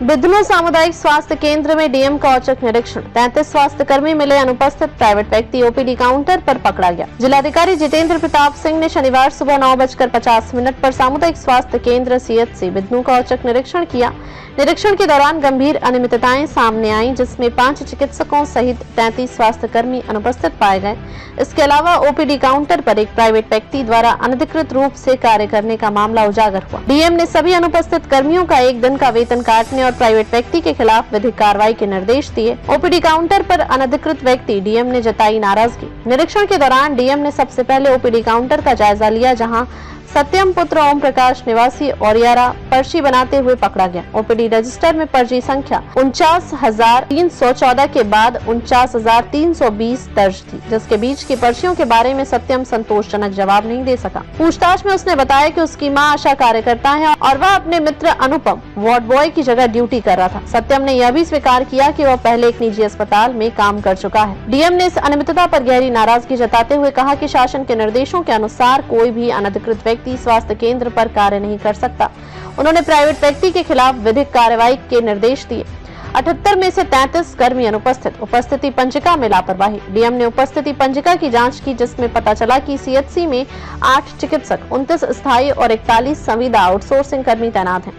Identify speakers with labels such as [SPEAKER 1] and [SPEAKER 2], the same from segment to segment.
[SPEAKER 1] बिदनू सामुदायिक स्वास्थ्य केंद्र में डीएम का औचक निरीक्षण। 33 स्वास्थ्य कर्मी मिले अनुपस्थित, प्राइवेट व्यक्ति ओपीडी काउंटर पर पकड़ा गया। जिलाधिकारी जितेंद्र प्रताप सिंह ने शनिवार सुबह 9:50 पर सामुदायिक स्वास्थ्य केंद्र सीएचसी बिदनू का औचक निरीक्षण किया। निरीक्षण के दौरान गंभीर अनियमितताएं सामने आईं, जिसमें 5 चिकित्सकों सहित 33 स्वास्थ्य कर्मी अनुपस्थित पाए गए। इसके अलावा ओपीडी काउंटर पर एक प्राइवेट व्यक्ति द्वारा अनधिकृत रूप से कार्य करने का मामला उजागर हुआ। डीएम ने सभी अनुपस्थित कर्मियों का 1 दिन का वेतन काटने और प्राइवेट व्यक्ति के खिलाफ विधिक कार्रवाई के निर्देश दिए। ओपीडी काउंटर पर अनधिकृत व्यक्ति डीएम ने जताई नाराजगी। निरीक्षण के दौरान डीएम ने सबसे पहले ओपीडी काउंटर का जायजा लिया, जहां सत्यम पुत्र ओम प्रकाश निवासी औरियारा पर्ची बनाते हुए पकड़ा गया। ओपीडी रजिस्टर में पर्ची संख्या 49,314 के बाद 49,320 दर्ज थी, जिसके बीच की पर्चियों के बारे में सत्यम संतोषजनक जवाब नहीं दे सका। पूछताछ में उसने बताया कि उसकी मां आशा कार्यकर्ता है और वह अपने मित्र अनुपम वार्ड बॉय की जगह ड्यूटी कर रहा था। सत्यम ने यह भी स्वीकार किया कि वह पहले एक निजी अस्पताल में काम कर चुका है। डीएम ने इस अनियमितता पर गहरी नाराजगी जताते हुए कहा कि शासन के निर्देशों के अनुसार कोई भी अनधिकृत व्यक्ति स्वास्थ्य केंद्र पर कार्य नहीं कर सकता। उन्होंने प्राइवेट व्यक्ति के खिलाफ विधिक कार्रवाई के निर्देश दिए। 78 में से 33 कर्मी अनुपस्थित। उपस्थिति पंजिका में लापरवाही। डीएम ने उपस्थिति पंजिका की जांच की, जिसमें पता चला कि सीएचसी में 8 चिकित्सक, 29 स्थायी और 41 संविदा आउटसोर्सिंग कर्मी तैनात हैं।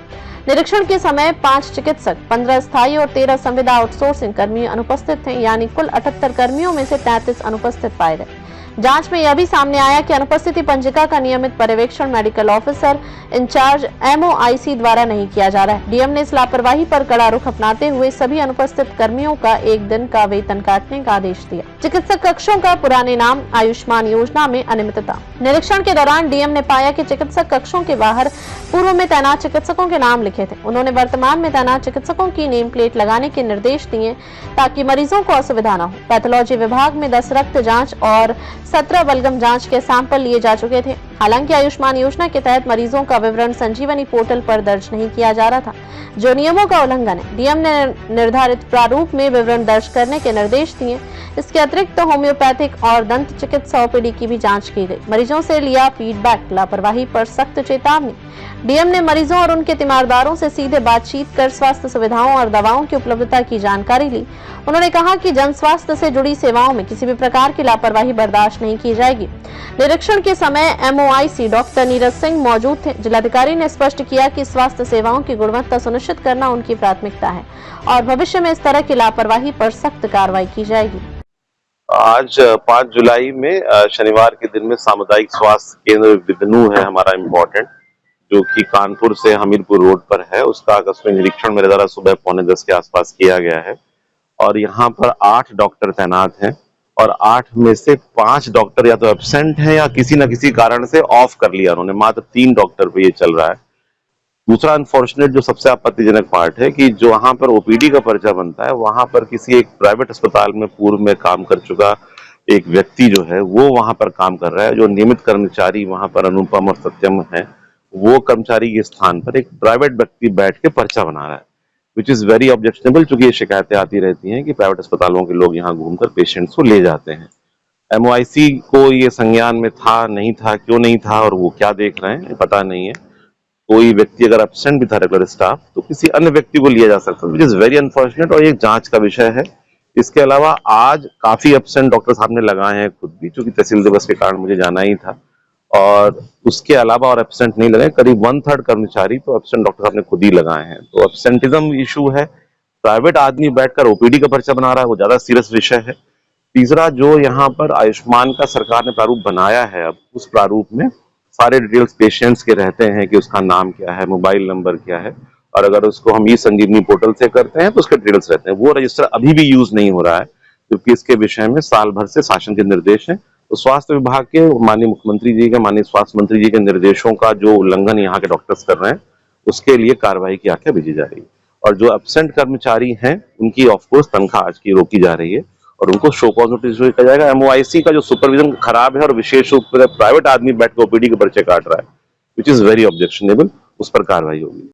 [SPEAKER 1] निरीक्षण के समय 5 चिकित्सक, 15 स्थायी और 13 संविदा आउटसोर्सिंग कर्मी अनुपस्थित थे, यानी कुल 78 कर्मियों में से 33 अनुपस्थित पाए गए। जांच में यह भी सामने आया कि अनुपस्थिति पंजिका का नियमित पर्यवेक्षण मेडिकल ऑफिसर इंचार्ज MOIC द्वारा नहीं किया जा रहा है। डीएम ने इस लापरवाही पर कड़ा रुख अपनाते हुए सभी अनुपस्थित कर्मियों का 1 दिन का वेतन काटने का आदेश दिया। चिकित्सक कक्षों का पुराने नाम आयुष्मान योजना में अनियमितता। निरीक्षण के दौरान डीएम ने पाया कि चिकित्सक कक्षों के बाहर पूर्व में तैनात चिकित्सकों के नाम लिखे थे। उन्होंने वर्तमान में तैनात चिकित्सकों की नेम प्लेट लगाने के निर्देश दिए, ताकि मरीजों को असुविधा न हो। पैथोलॉजी विभाग में 10 रक्त जांच और 17 बलगम जांच के सैंपल लिए जा चुके थे। हालांकि आयुष्मान योजना के तहत मरीजों का विवरण संजीवनी पोर्टल पर दर्ज नहीं किया जा रहा था, जो नियमों का उल्लंघन है। डीएम ने निर्धारित प्रारूप में विवरण दर्ज करने के निर्देश दिए। इसके अतिरिक्त होम्योपैथिक और दंत चिकित्सा ओपीडी की भी जांच की गई। मरीजों से लिया फीडबैक। लापरवाही पर सख्त चेतावनी। डीएम ने मरीजों और उनके तीमारदारों से सीधे बातचीत कर स्वास्थ्य सुविधाओं और दवाओं की उपलब्धता की जानकारी ली। उन्होंने कहा कि जन स्वास्थ्य से जुड़ी सेवाओं में किसी भी प्रकार की लापरवाही बर्दाश्त नहीं की जाएगी। निरीक्षण के समय MOIC डॉक्टर नीरज सिंह मौजूद थे। जिलाधिकारी ने स्पष्ट किया कि स्वास्थ्य सेवाओं की गुणवत्ता सुनिश्चित करना उनकी प्राथमिकता है और भविष्य में इस तरह की लापरवाही पर सख्त कार्रवाई की जाएगी।
[SPEAKER 2] आज 5 जुलाई में शनिवार के दिन में सामुदायिक स्वास्थ्य केंद्र बिदनू है हमारा इम्पोर्टेंट, जो कि कानपुर से हमीरपुर रोड पर है। उसका आकस्मिक निरीक्षण मेरे द्वारा सुबह 9:45 के आसपास किया गया है और यहाँ पर 8 डॉक्टर तैनात हैं और 8 में से 5 डॉक्टर या तो एब्सेंट हैं या किसी न किसी कारण से ऑफ कर लिया उन्होंने। मात्र 3 डॉक्टर पे ये चल रहा है। दूसरा अनफॉर्चुनेट जो सबसे आपत्तिजनक पार्ट है कि जो वहां पर ओपीडी का पर्चा बनता है, वहां पर किसी एक प्राइवेट अस्पताल में पूर्व में काम कर चुका एक व्यक्ति जो है वो वहां पर काम कर रहा है। जो नियमित कर्मचारी वहां पर अनुपम और सत्यम है, वो कर्मचारी के स्थान पर एक प्राइवेट व्यक्ति बैठ के पर्चा बना रहा है, विच इज वेरी ऑब्जेक्शनेबल। चूंकि ये शिकायतें आती रहती हैं कि प्राइवेट अस्पतालों के लोग यहाँ घूमकर पेशेंट्स को ले जाते हैं। MOIC को ये संज्ञान में था, नहीं था, क्यों नहीं था और वो क्या देख रहे हैं पता नहीं है। कोई व्यक्ति अगर एब्सेंट भी था रेगुलर स्टाफ, तो किसी अन्य व्यक्ति को लिया जा सकता है, विच इज वेरी अनफॉर्चुनेट और ये जांच का विषय है। इसके अलावा आज काफी एब्सेंट डॉक्टर साहब ने लगाए हैं खुद भी, क्योंकि तहसील दिवस के कारण मुझे जाना ही था। और उसके अलावा और एब्सेंट नहीं लगाए, करीब 1/3 कर्मचारी तो एब्सेंट डॉक्टर साहब ने खुद ही लगाए हैं। तो एब्सेंटिज्म इशू है। प्राइवेट आदमी बैठकर ओपीडी का पर्चा बना रहा है, वो ज्यादा सीरियस विषय है। तीसरा, जो यहाँ पर आयुष्मान का सरकार ने प्रारूप बनाया है, अब उस प्रारूप में सारे डिटेल्स पेशेंट्स के रहते हैं कि उसका नाम क्या है, मोबाइल नंबर क्या है, और अगर उसको हम ई-संजीवनी पोर्टल से करते हैं तो उसके डिटेल्स रहते हैं। वो रजिस्टर अभी भी यूज नहीं हो रहा है, क्योंकि इसके विषय में साल भर से शासन के निर्देश हैं। तो स्वास्थ्य विभाग के माननीय मुख्यमंत्री जी के, माननीय स्वास्थ्य मंत्री जी के निर्देशों का जो उल्लंघन यहाँ के डॉक्टर्स कर रहे हैं, उसके लिए कार्रवाई की आज्ञा भेजी जा रही है। और जो एब्सेंट कर्मचारी हैं, उनकी ऑफकोर्स तनख्वाह आज की रोकी जा रही है और उनको शो कॉज नोटिस किया जाएगा। MOIC का जो सुपरविजन खराब है और विशेष रूप से प्राइवेट आदमी बैठ के ओपीडी के पर्चे काट रहा है, विच इज वेरी ऑब्जेक्शनेबल, उस पर कार्रवाई होगी।